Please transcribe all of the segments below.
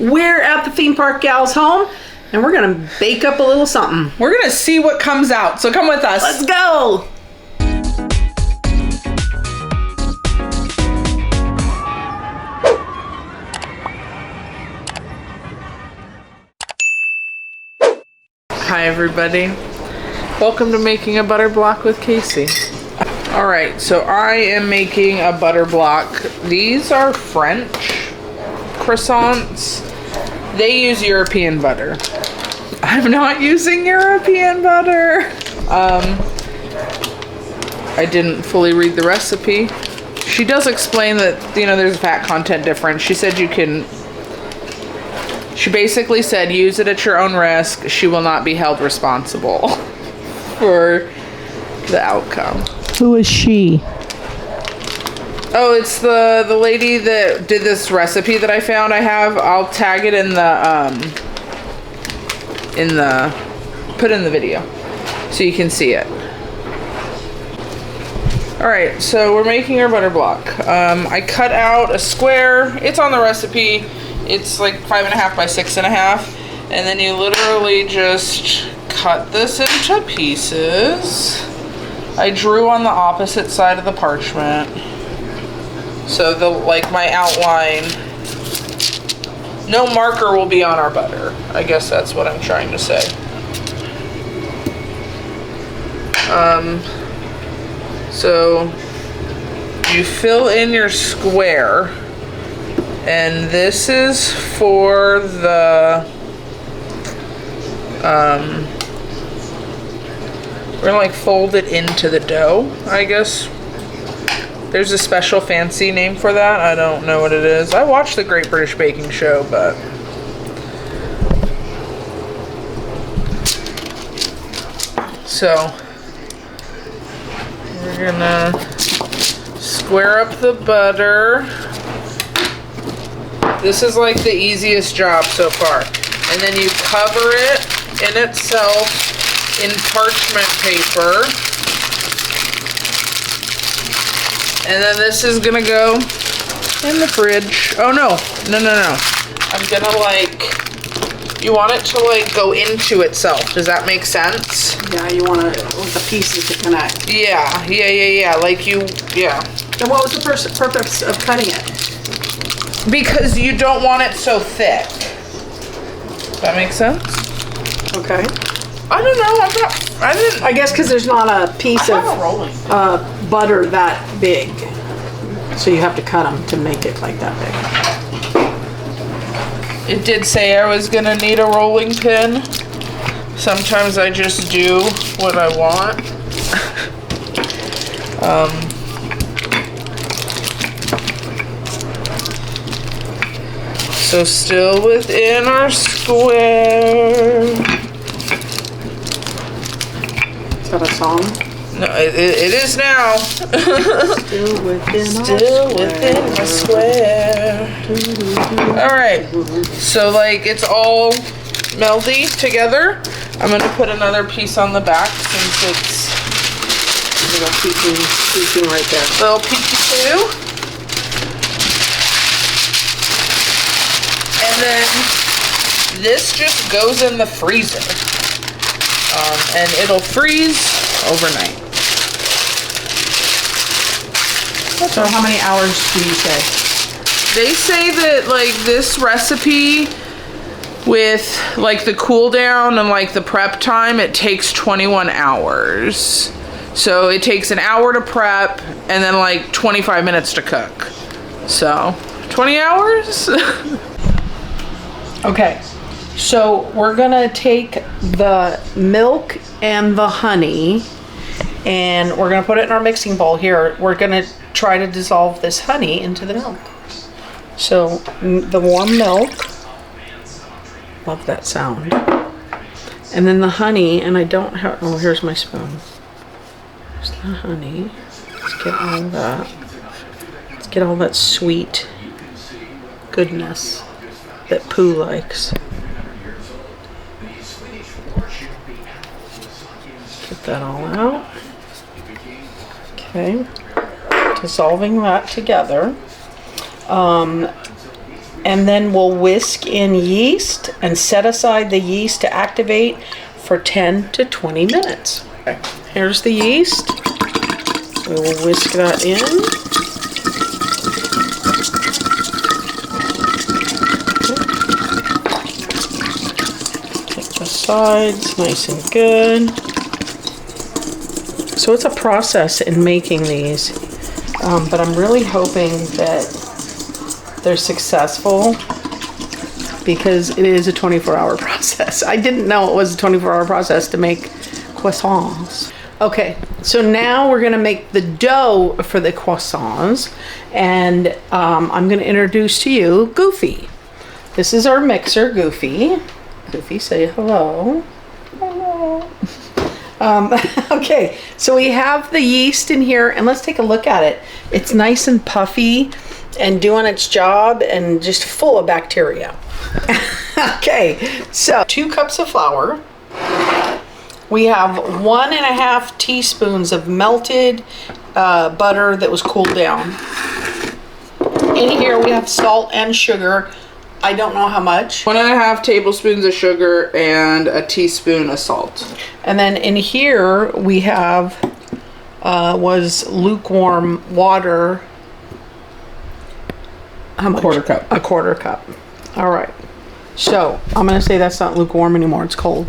We're at the Theme Park Gal's home, and we're gonna bake up a little something. We're gonna see what comes out, so come with us. Let's go! Hi everybody. Welcome to Making a Butter Block with Kc. Alright, so I am making a butter block. These are French croissants. They use European butter. I'm not using European butter. I didn't fully read the recipe. She does explain that, you know, there's a fat content difference. She said she basically said use it at your own risk. She will not be held responsible for the outcome. Who is she? Oh, it's the lady that did this recipe that I found. I'll tag it put in the video so you can see it. All right, so we're making our butter block. I cut out a square. It's on the recipe. It's like 5.5 by 6.5, and then you literally just cut this into pieces. I drew on the opposite side of the parchment. So my outline, no marker will be on our butter. I guess that's what I'm trying to say. So you fill in your square, and this is for the, we're gonna like fold it into the dough, I guess. There's a special fancy name for that. I don't know what it is. I watched the Great British Baking Show, but so we're gonna square up the butter. This is like the easiest job so far. And then you cover it in itself in parchment paper. And then this is gonna go in the fridge. Oh no. I'm gonna you want it to go into itself. Does that make sense? Yeah, you want the pieces to connect. Yeah. And what was the purpose of cutting it? Because you don't want it so thick. That makes sense? Okay. I don't know. I guess because there's not a piece of butter that big. So you have to cut them to make it like that big. It did say I was gonna need a rolling pin. Sometimes I just do what I want. So still within our square. Is that a song? No, it is now. Still within my square. Alright, so it's all meldy together. I'm going to put another piece on the back since it's a little peeking right there. Little peeky too. And then this just goes in the freezer. And it'll freeze overnight. So how many hours do you say? They say that this recipe with the cool down and the prep time, it takes 21 hours. So it takes an hour to prep and then 25 minutes to cook. So 20 hours? Okay, so we're gonna take the milk and the honey and we're gonna put it in our mixing bowl here. We're gonna try to dissolve this honey into the milk. So the warm milk, love that sound. And then the honey, and I don't have, oh, here's my spoon. There's the honey. Let's get all that. Let's get all that sweet goodness that Pooh likes. Get that all out. Okay. Dissolving that together. and then we'll whisk in yeast and set aside the yeast to activate for 10 to 20 minutes. Okay. Here's the yeast. We will whisk that in. Take the sides nice and good. So it's a process in making these, but I'm really hoping that they're successful because it is a 24-hour process. I didn't know it was a 24-hour process to make croissants. Okay, so now we're gonna make the dough for the croissants, and I'm gonna introduce to you Goofy. This is our mixer, Goofy. Goofy, say hello. Hello. Okay, so we have the yeast in here, and let's take a look at it. It's nice and puffy and doing its job and just full of bacteria. Okay, so 2 cups of flour. We have 1.5 teaspoons of melted butter that was cooled down. In here we have salt and sugar. I don't know how much. 1.5 tablespoons of sugar and a teaspoon of salt. And then in here we have was lukewarm water. How much? Quarter cup. A quarter cup. All right. So I'm gonna say that's not lukewarm anymore. It's cold.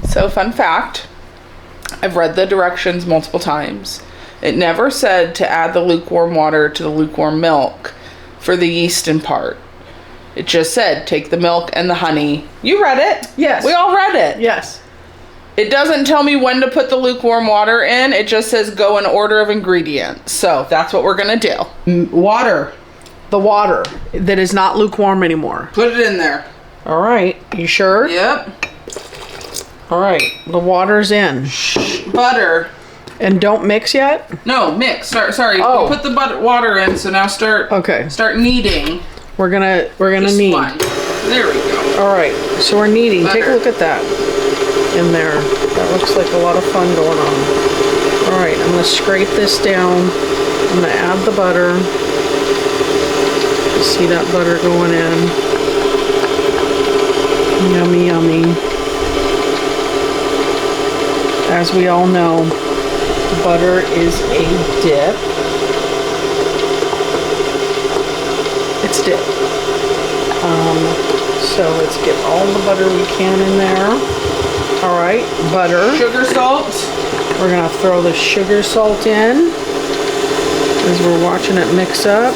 So fun fact, I've read the directions multiple times. It never said to add the lukewarm water to the lukewarm milk for the yeastin part. It just said take the milk and the honey. You read it? Yes. We all read it. Yes. It doesn't tell me when to put the lukewarm water in. It just says go in order of ingredients. So that's what we're gonna do. Water. The water that is not lukewarm anymore. Put it in there. All right. You sure? Yep. All right. The water's in. Butter. And don't mix yet? No, mix. Sorry. Oh. We put the water in, so now start. Okay. Start kneading. We're gonna Just knead. one. There we go. All right. So we're kneading. Butter. Take a look at that in there. That looks like a lot of fun going on. All right. I'm gonna scrape this down. I'm gonna add the butter. See that butter going in. Yummy, yummy. As we all know, butter is a dip. It's dip. So let's get all the butter we can in there. All right, butter. Sugar, salt. We're gonna throw the sugar, salt in as we're watching it mix up.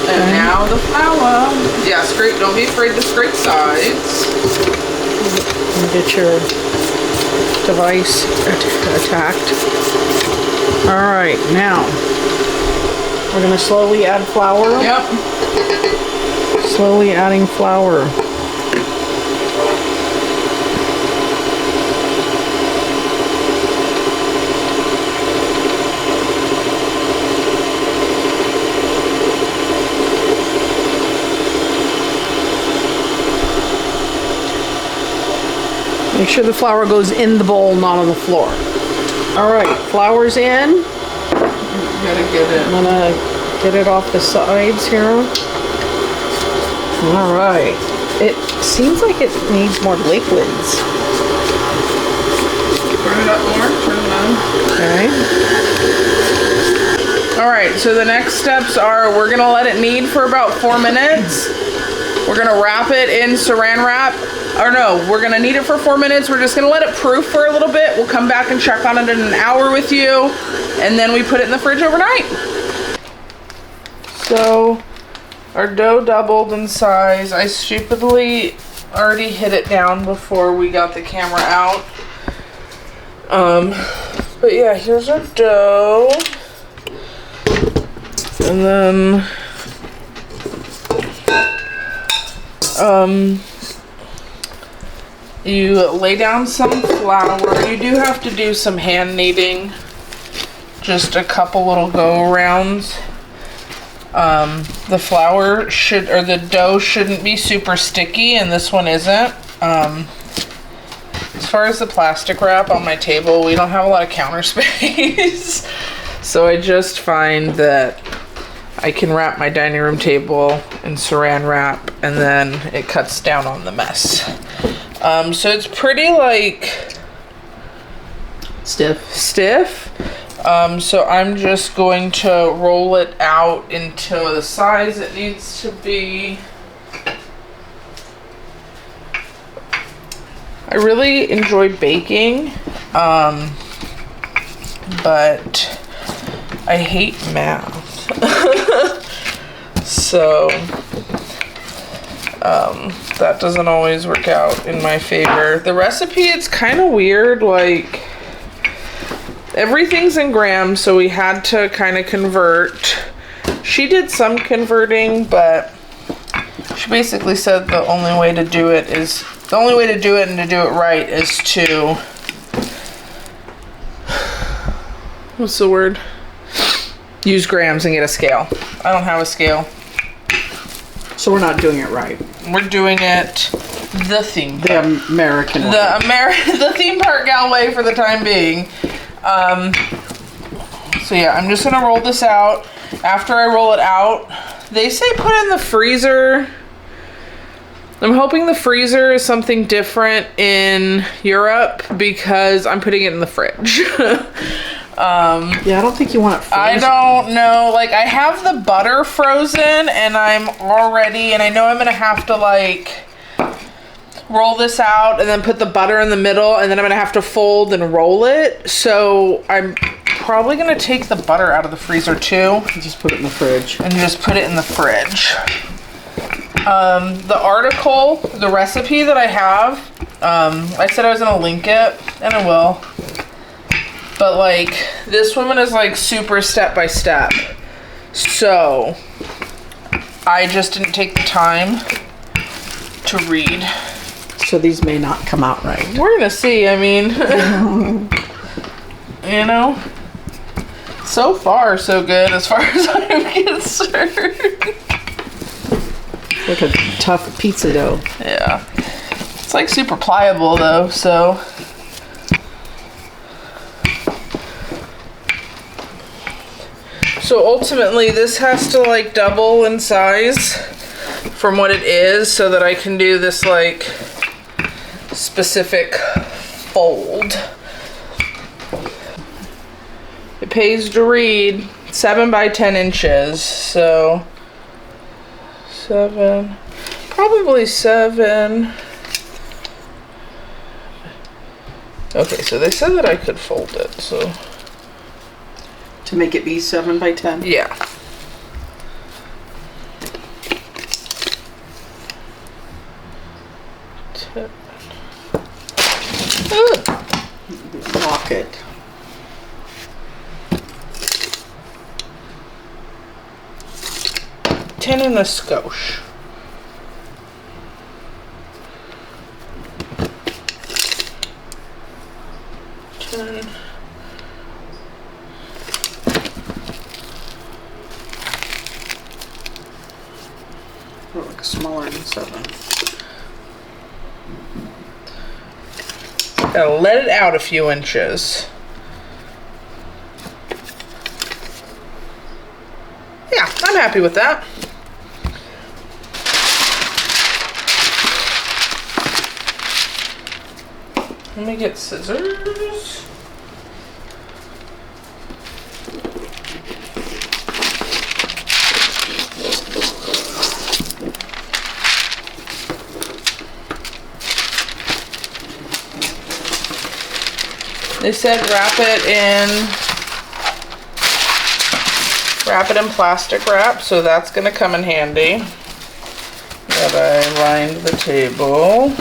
And now the flour. Yeah, scrape. Don't be afraid to scrape sides. And get your device attacked. All right, now we're gonna slowly add flour. Yep. Slowly adding flour. Make sure the flour goes in the bowl, not on the floor. All right, flour's in. You gotta get it. I'm gonna get it off the sides here. All right. It seems like it needs more liquids. Turn it up more. Turn it on. Okay. All right. So the next steps are we're gonna let it knead for about 4 minutes. We're gonna wrap it in saran wrap. Or no, we're gonna knead it for 4 minutes. We're just gonna let it proof for a little bit. We'll come back and check on it in an hour with you. And then we put it in the fridge overnight. So our dough doubled in size. I stupidly already hid it down before we got the camera out. But yeah, here's our dough. And then you lay down some flour. You do have to do some hand kneading. Just a couple little go arounds. The flour should, or the dough shouldn't be super sticky, and this one isn't. As far as the plastic wrap on my table, we don't have a lot of counter space. So I just find that I can wrap my dining room table in saran wrap and then it cuts down on the mess. So it's pretty like Stiff. So I'm just going to roll it out into the size it needs to be. I really enjoy baking, but I hate math. So that doesn't always work out in my favor. The recipe, it's kind of weird, like everything's in grams, so we had to kind of convert. She did some converting, but she basically said the only way to do it and to do it right is to, what's the word? Use grams and get a scale. I don't have a scale. So we're not doing it right. We're doing it the theme park. The American way. The theme park gal way for the time being. So yeah, I'm just gonna roll this out. After I roll it out, they say put it in the freezer. I'm hoping the freezer is something different in Europe because I'm putting it in the fridge. Yeah, I don't think you want it frozen. I don't know. Like, I have the butter frozen and I know I'm gonna have to like roll this out and then put the butter in the middle and then I'm gonna have to fold and roll it. So I'm probably gonna take the butter out of the freezer too. Just put it in the fridge. And just put it in the fridge. The article, the recipe that I have, I said I was gonna link it, and I will. But like, this woman is like super step by step. So, I just didn't take the time to read. So these may not come out right. We're gonna see, I mean, you know, so far so good as far as I'm concerned. Like a tough pizza dough. Yeah. It's like super pliable though, so. So ultimately this has to like double in size from what it is so that I can do this like specific fold. It pays to read 7 by 10 inches, so 7, probably 7. Okay, so they said that I could fold it, so. To make it be 7 by 10? Yeah. Lock it. Ten and a skosh. Like smaller than 7. Gotta let it out a few inches. Yeah, I'm happy with that. Let me get scissors. They said wrap it in plastic wrap, so that's gonna come in handy. That I lined the table.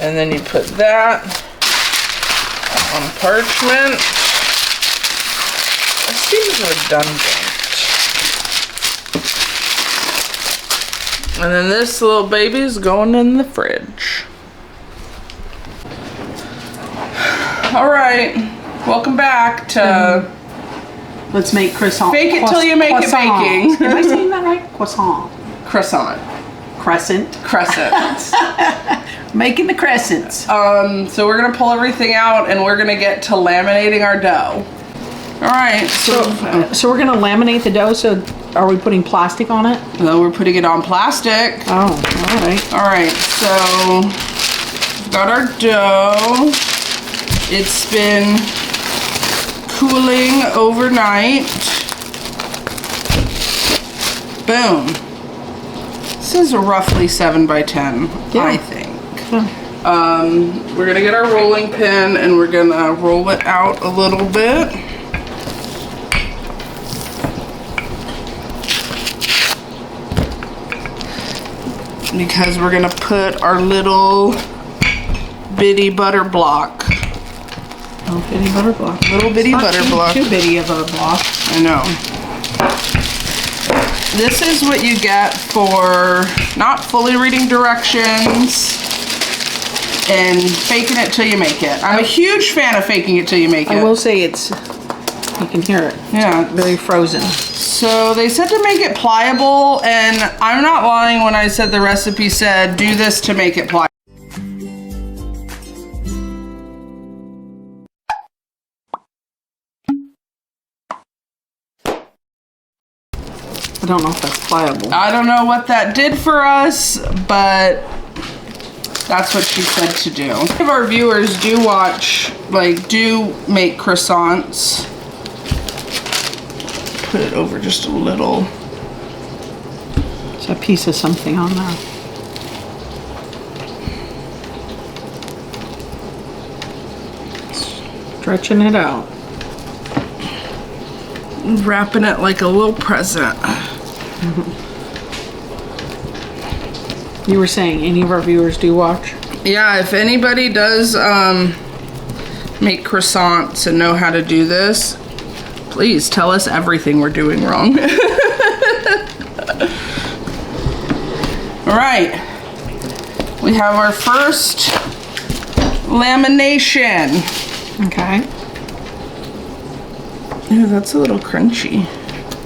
And then you put that on parchment. It seems redundant. And then this little baby's going in the fridge. All right, welcome back to Let's make croissant. Bake it till you make it baking. Am I saying that right? Croissant. Croissant. Crescent. Making the crescents. So we're gonna pull everything out and we're gonna get to laminating our dough. All right, So we're gonna laminate the dough. So are we putting plastic on it? no, we're putting it on plastic. Oh, all right. All right, so we've got our dough. It's been cooling overnight. Boom. This is roughly 7 by 10, Yeah. I think. Yeah. We're gonna get our rolling pin and we're gonna roll it out a little bit. Because we're gonna put our little bitty butter block. Oh, bitty butter block. Little bitty butter block. Too bitty of a block. I know. This is what you get for not fully reading directions and faking it till you make it. I'm a huge fan of faking it till you make it. I will say you can hear it. Yeah. Very frozen. So they said to make it pliable, and I'm not lying when I said the recipe said do this to make it pliable. I don't know if that's pliable. I don't know what that did for us, but that's what she said to do. Some of our viewers do do make croissants. Put it over just a little. There's a piece of something on there. Stretching it out. Wrapping it like a little present. You were saying any of our viewers do watch? Yeah, if anybody does make croissants and know how to do this, please tell us everything we're doing wrong. All right, we have our first lamination. Okay. Ooh, that's a little crunchy.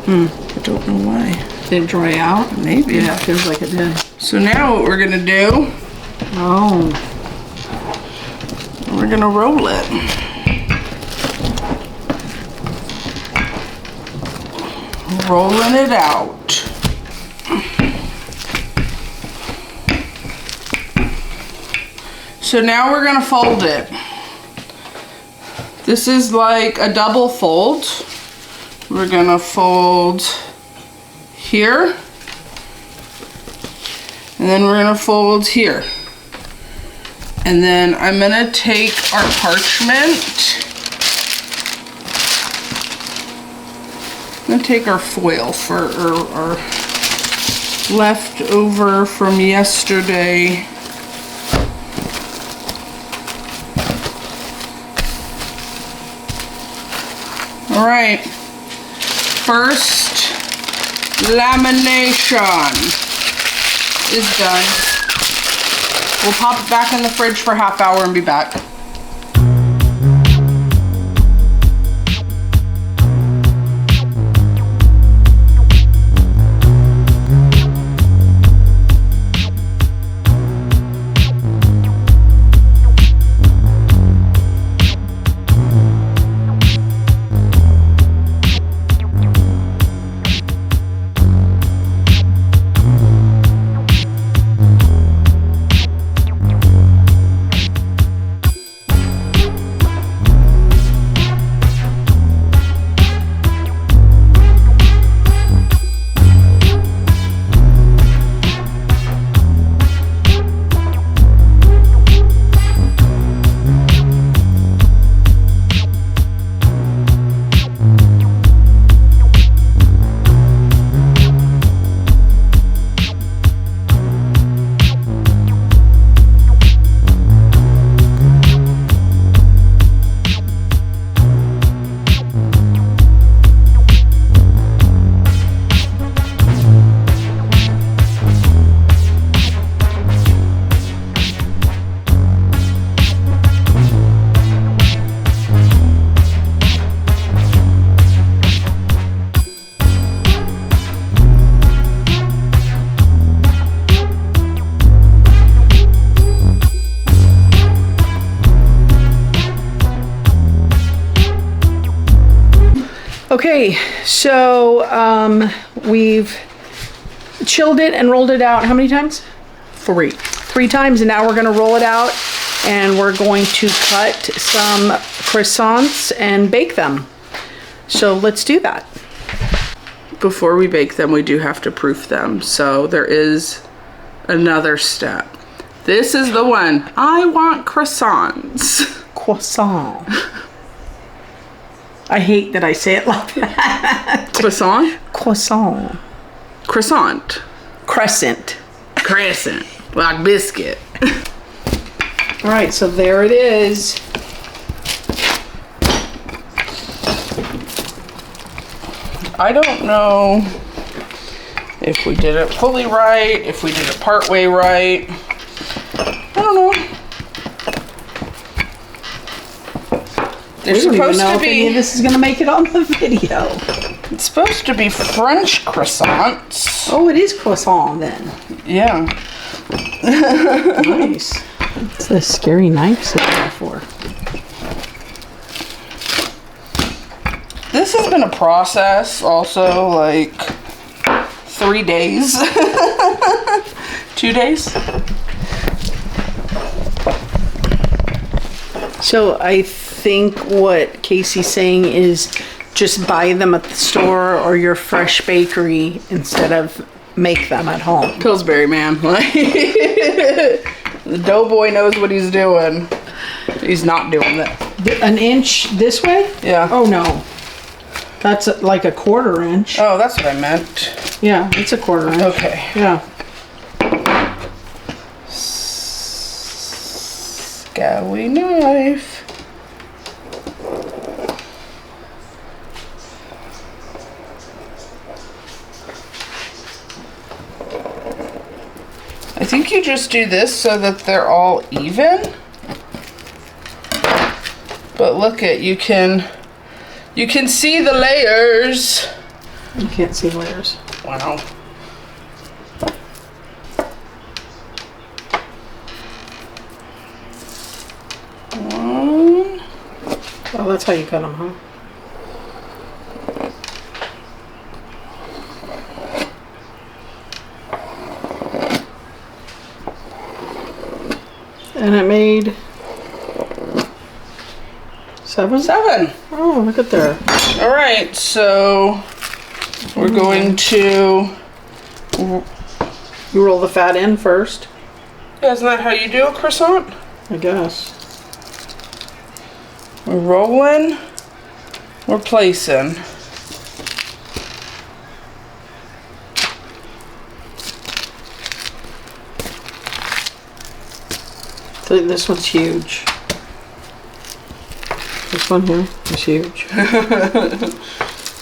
I don't know why. Did it dry out? Maybe. Yeah, it feels like it did. So now what we're gonna do, Oh. we're gonna roll it. Rolling it out. So now we're gonna fold it. This is like a double fold. We're gonna fold here, and then we're gonna fold here. And then I'm gonna take our parchment. I'm gonna take our foil for our leftover from yesterday. All right, first lamination is done. We'll pop it back in the fridge for a half hour and be back. Okay, so we've chilled it and rolled it out how many times? 3. 3 times, and now we're gonna roll it out and we're going to cut some croissants and bake them. So let's do that. Before we bake them, we do have to proof them. So there is another step. This is the one. I want croissants. Croissant. I hate that I say it like that. Croissant? Croissant. Croissant. Crescent. Crescent. Like biscuit. All right, so there it is. I don't know if we did it fully right, if we did it part way right. I don't know. They're supposed to if any of be. this is gonna make it on the video. It's supposed to be French croissants. Oh, it is croissant then. Yeah. Nice. What's the scary knife sitting there for? This has been a process also, like 3 days. 2 days. So I think what Casey's saying is just buy them at the store or your fresh bakery instead of make them at home. Pillsbury man. Like, the doughboy knows what he's doing. He's not doing that. An inch this way? Yeah. Oh no. That's like a 1/4 inch. Oh, that's what I meant. Yeah, it's a 1/4 inch. Okay. Yeah. Scally knife. I think you just do this so that they're all even. But look at, you can see the layers. You can't see layers. Wow. One. Oh, that's how you cut them, huh? And it made 7? 7. Oh, look at there. All right, so we're going to. You roll the fat in first, Isn't that how you do a croissant? I guess. We're rolling. We're placing. This one's huge. This one here is huge.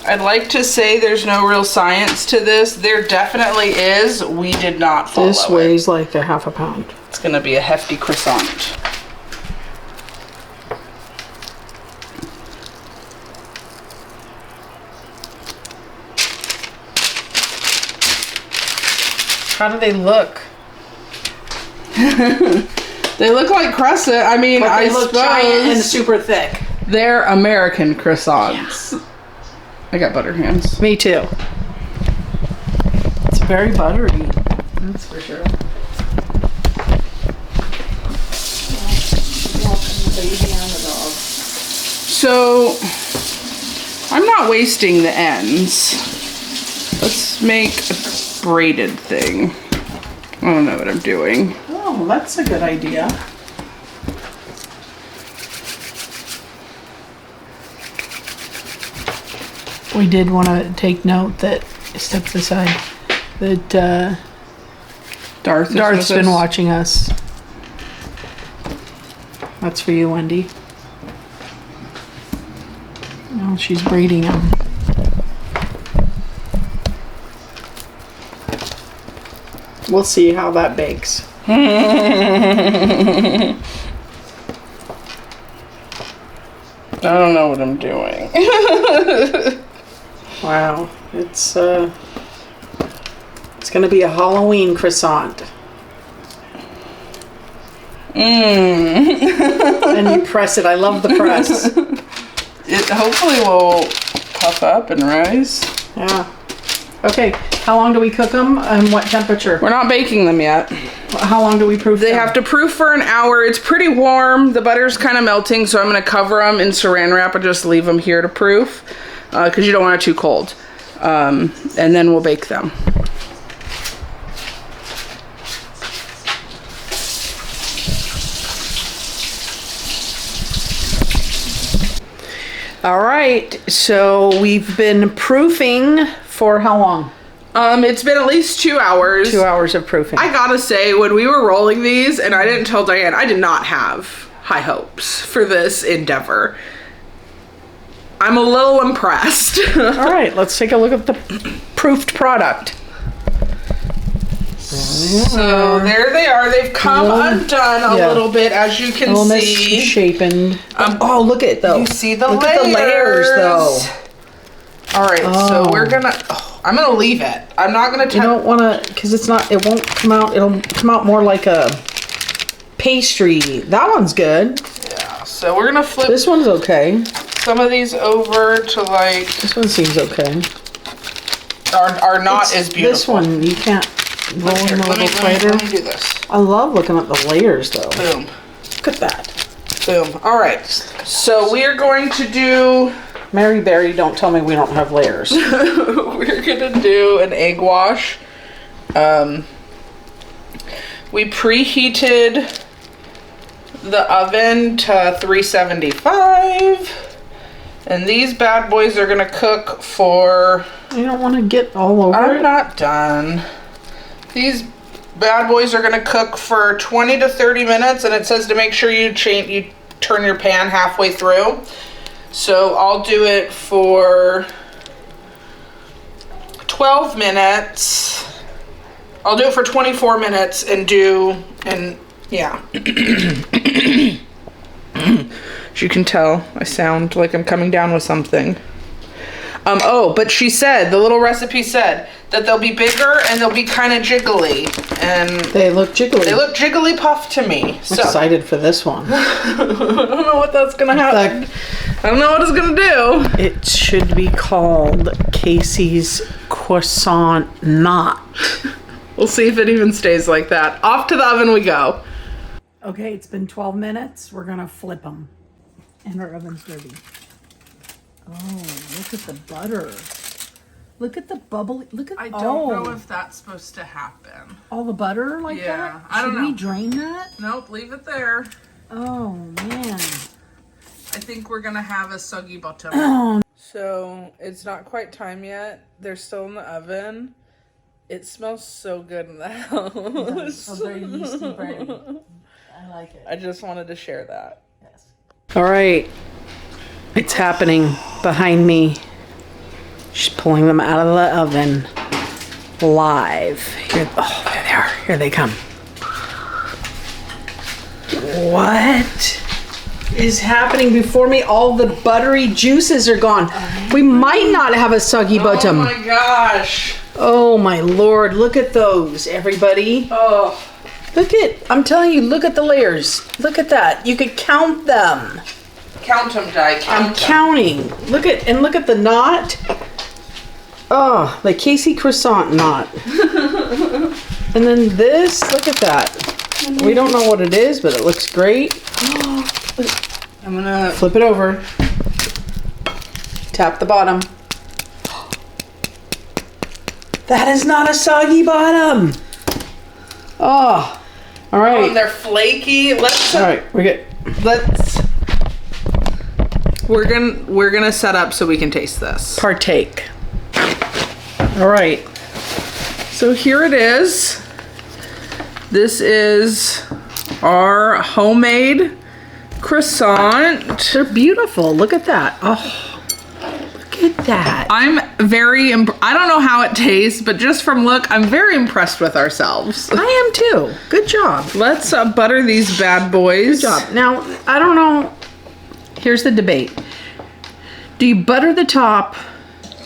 I'd like to say there's no real science to this. There definitely is. We did not follow This weighs like a 1/2 pound. It's gonna be a hefty croissant. How do they look? They look like crescent. I mean, But I they look giant and suppose super thick. they're American croissants. I got butter hands. Me too. It's very buttery. That's for sure. So, I'm not wasting the ends. Let's make a braided thing. I don't know what I'm doing. Oh, that's a good idea. We did want to take note that, step aside, that Darth's been watching us. That's for you, Wendy. Oh, she's braiding him. We'll see how that bakes. I don't know what I'm doing. Wow, it's gonna be a Halloween croissant. And you press it. I love the press. It hopefully will puff up and rise. Yeah. Okay, how long do we cook them and what temperature? We're not baking them yet. How long do we proof them? They have to proof for an hour. It's pretty warm. The butter's kind of melting, so I'm going to cover them in saran wrap and just leave them here to proof because you don't want it too cold. And then we'll bake them. All right, so we've been proofing for how long? It's been at least 2 hours. 2 hours of proofing. I gotta say, when we were rolling these, and I didn't tell Diane, I did not have high hopes for this endeavor. I'm a little impressed. All right, let's take a look at the proofed product. So there they are. They've come undone a little bit, as you can see. Misshapen. Oh, look at it though. You see the look layers. At the layers though. All right, so we're gonna. I'm gonna leave it. I'm not gonna. You don't want to, because it's not. It won't come out. It'll come out more like a pastry. That one's good. Yeah. So we're gonna flip. This one's okay. Some of these over to like. This one seems okay. Are not as beautiful. This one you can't. Roll them a little tighter. Let me do this. I love looking at the layers though. Boom. Look at that. Boom. All right. So we are going to do. Mary Berry, don't tell me we don't have layers. We're gonna do an egg wash. We preheated the oven to 375, and these bad boys are gonna cook for. You don't want to get all over I'm it. not done. These bad boys are gonna cook for 20 to 30 minutes, and it says to make sure you turn your pan halfway through. So I'll do it for 12 minutes. I'll do it for 24 minutes yeah. As you can tell, I sound like I'm coming down with something. But she said, the little recipe said that they'll be bigger and they'll be kind of jiggly. And they look jiggly. They look jiggly puff to me. I'm excited for this one. I don't know what that's gonna happen. I don't know what it's gonna do. It should be called Kc's croissant knot. We'll see if it even stays like that. Off to the oven we go. Okay, it's been 12 minutes. We're gonna flip them. And our oven's dirty. Oh, look at the butter. Look at the bubbly. Look at. I don't know if that's supposed to happen. All the butter like that. Yeah, I don't know. Should we drain that? Nope, leave it there. Oh man. I think we're gonna have a soggy bottom. So it's not quite time yet. They're still in the oven. It smells so good in the house. A very yeasty bread. I like it. I just wanted to share that. Yes. All right. It's happening behind me. She's pulling them out of the oven live. Here, oh, there they are. Here they come. What is happening before me? All the buttery juices are gone. We might not have a soggy bottom. Oh my gosh. Oh my Lord. Look at those, everybody. Oh. I'm telling you, look at the layers. Look at that. You could count them. Count them, Di. I'm counting. Look at the knot. Oh, the Kc croissant knot. And then this, look at that. We don't know what it is, but it looks great. I'm gonna flip it over. Tap the bottom. That is not a soggy bottom. Oh, all right. Oh, and they're flaky. All right, we're good. We're gonna set up so we can taste this. Partake. All right. So here it is. This is our homemade croissant. They're beautiful. Look at that. Oh, look at that. I'm very, I don't know how it tastes, but just from look, I'm very impressed with ourselves. I am too. Good job. Let's butter these bad boys. Good job. Now, I don't know. Here's the debate. Do you butter the top?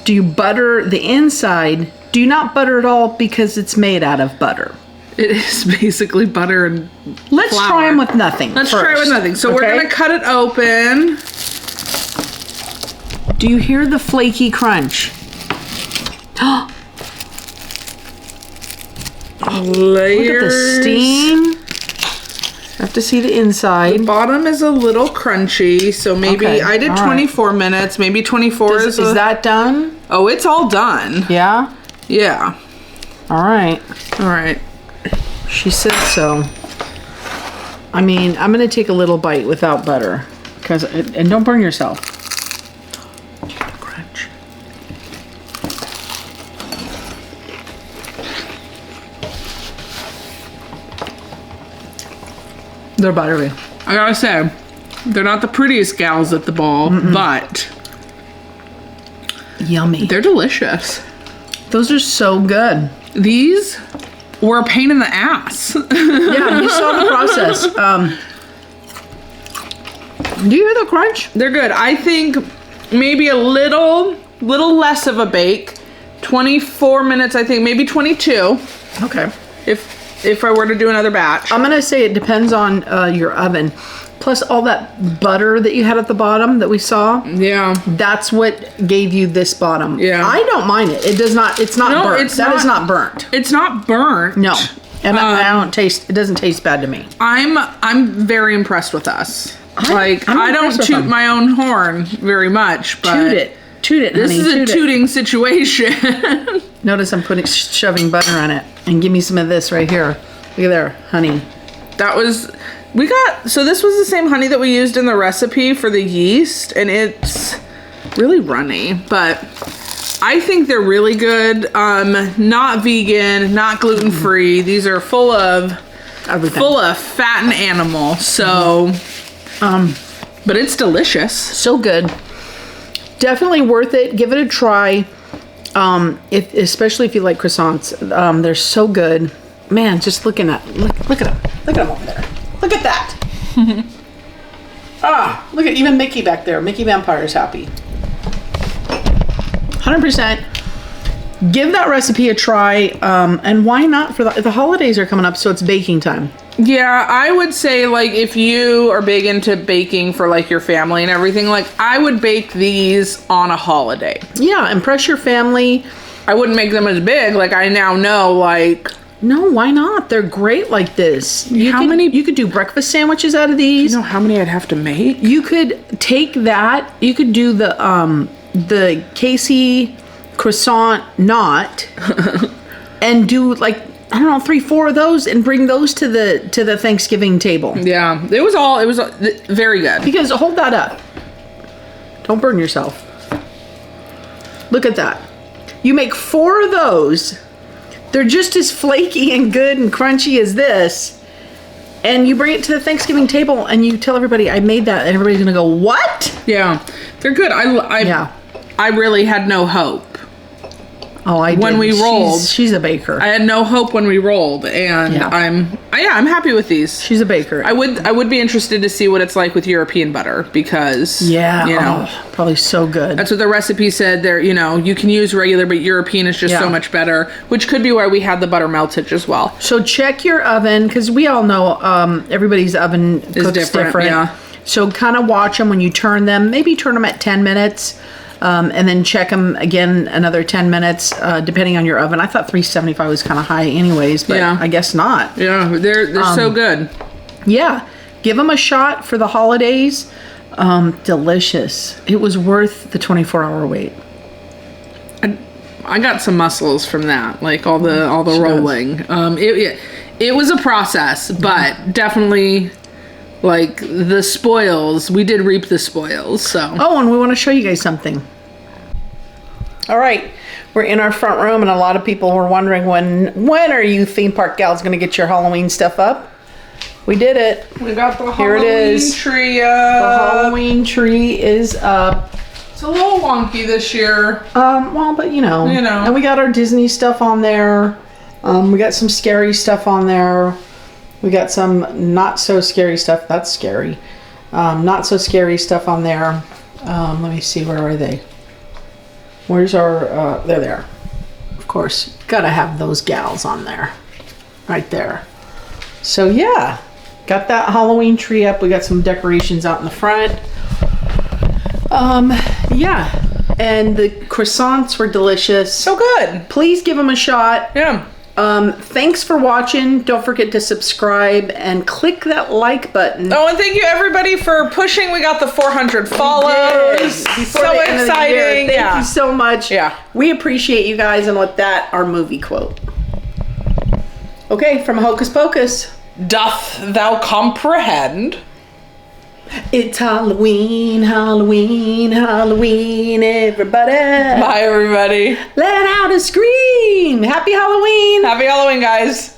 Do you butter the inside? Do you not butter at all because it's made out of butter? It is basically butter and Let's flour. try them with nothing. Let's first. try it with nothing. So we're gonna cut it open. Do you hear the flaky crunch? Layers. Look at the steam. I have to see the inside. The bottom is a little crunchy, so maybe Okay, I did all 24 minutes. Maybe 24 Is that done? Oh, it's all done. Yeah? Yeah. All right. All right. She said so. I mean, I'm going to take a little bite without butter. And don't burn yourself. Crunch. They're buttery. I gotta say, they're not the prettiest gals at the ball, but Yummy. they're delicious. Those are so good. These were a pain in the ass. Yeah, you saw the process. Do you hear the crunch? They're good. I think maybe a little less of a bake. 24 minutes, I think, maybe 22. Okay. If I were to do another batch. I'm gonna say it depends on your oven. Plus all that butter that you had at the bottom that we saw. Yeah. That's what gave you this bottom. Yeah. I don't mind it. It does not. It's not burnt. That is not burnt. It's not burnt. No. And I don't taste. It doesn't taste bad to me. I'm very impressed with us. I don't impressed with toot them. my own horn very much, but Toot it, this honey. is a Toot it. tooting situation. Notice I'm shoving butter on it. And give me some of this right here. Look at there, honey. So this was the same honey that we used in the recipe for the yeast, and it's really runny, but I think they're really good. Not vegan, not gluten-free. These are full of Everything. full of fat and animal. So, but it's delicious. So good. Definitely worth it. Give it a try. Especially if you like croissants. They're so good. Man, just look at them. Look at them over there. Look at that. Look at even Mickey back there. Mickey Vampire is happy. 100%. Give that recipe a try. And why not? For the holidays are coming up, so it's baking time. Yeah, I would say, like, if you are big into baking for, like, your family and everything, like, I would bake these on a holiday. Yeah, impress your family. I wouldn't make them as big. Like, I now know, like... No, why not? They're great like this. You could do breakfast sandwiches out of these. You know how many I'd have to make? You could take that. You could do the Kc croissant knot and do, like, I don't know, 3-4 of those and bring those to the Thanksgiving table. Yeah, it was very good. Because hold that up. Don't burn yourself. Look at that. You make 4 of those. They're just as flaky and good and crunchy as this. And you bring it to the Thanksgiving table and you tell everybody, I made that. And everybody's going to go, what? Yeah, they're good. I really had no hope. Oh, I did. When we rolled. She's a baker. I had no hope when we rolled, and Yeah. I'm happy with these. She's a baker. I would be interested to see what it's like with European butter, because probably so good. that's what the recipe said. There, you can use regular, but European is just so much better, which could be why we had the butter meltage as well. So check your oven, because we all know everybody's oven cooks different. Yeah. So kind of watch them when you turn them. Maybe turn them at 10 minutes. And then check them again another 10 minutes, depending on your oven. I thought 375 was kind of high anyways, but I guess not. Yeah, they're so good. Yeah, give them a shot for the holidays. Delicious. It was worth the 24-hour wait. I got some muscles from that, like all the rolling. It was a process, but definitely. Like, the spoils, we did reap the spoils, so. Oh, and we want to show you guys something. All right, we're in our front room, and a lot of people were wondering when are you theme park gals going to get your Halloween stuff up? We did it. We got the Here Halloween it is. tree The Halloween tree is up. It's a little wonky this year. Well, but you know. And we got our Disney stuff on there. We got some scary stuff on there. We got some not so scary stuff. That's scary. Not so scary stuff on there. Let me see. Where are they? Where's our... they're there. Of course. Gotta have those gals on there. Right there. So yeah. Got that Halloween tree up. We got some decorations out in the front. Yeah. and the croissants were delicious. So good. Please give them a shot. Yeah. Thanks for watching. Don't forget to subscribe and click that like button. Oh, and thank you everybody for pushing. We got the 400 follows. Before So the end of the year. exciting. Thank you so much. Yeah. We appreciate you guys, and with that, our movie quote. Okay, from Hocus Pocus. Doth thou comprehend? It's Halloween, Halloween, Halloween, everybody. Bye, everybody. Let out a scream. Happy Halloween. Happy Halloween, guys.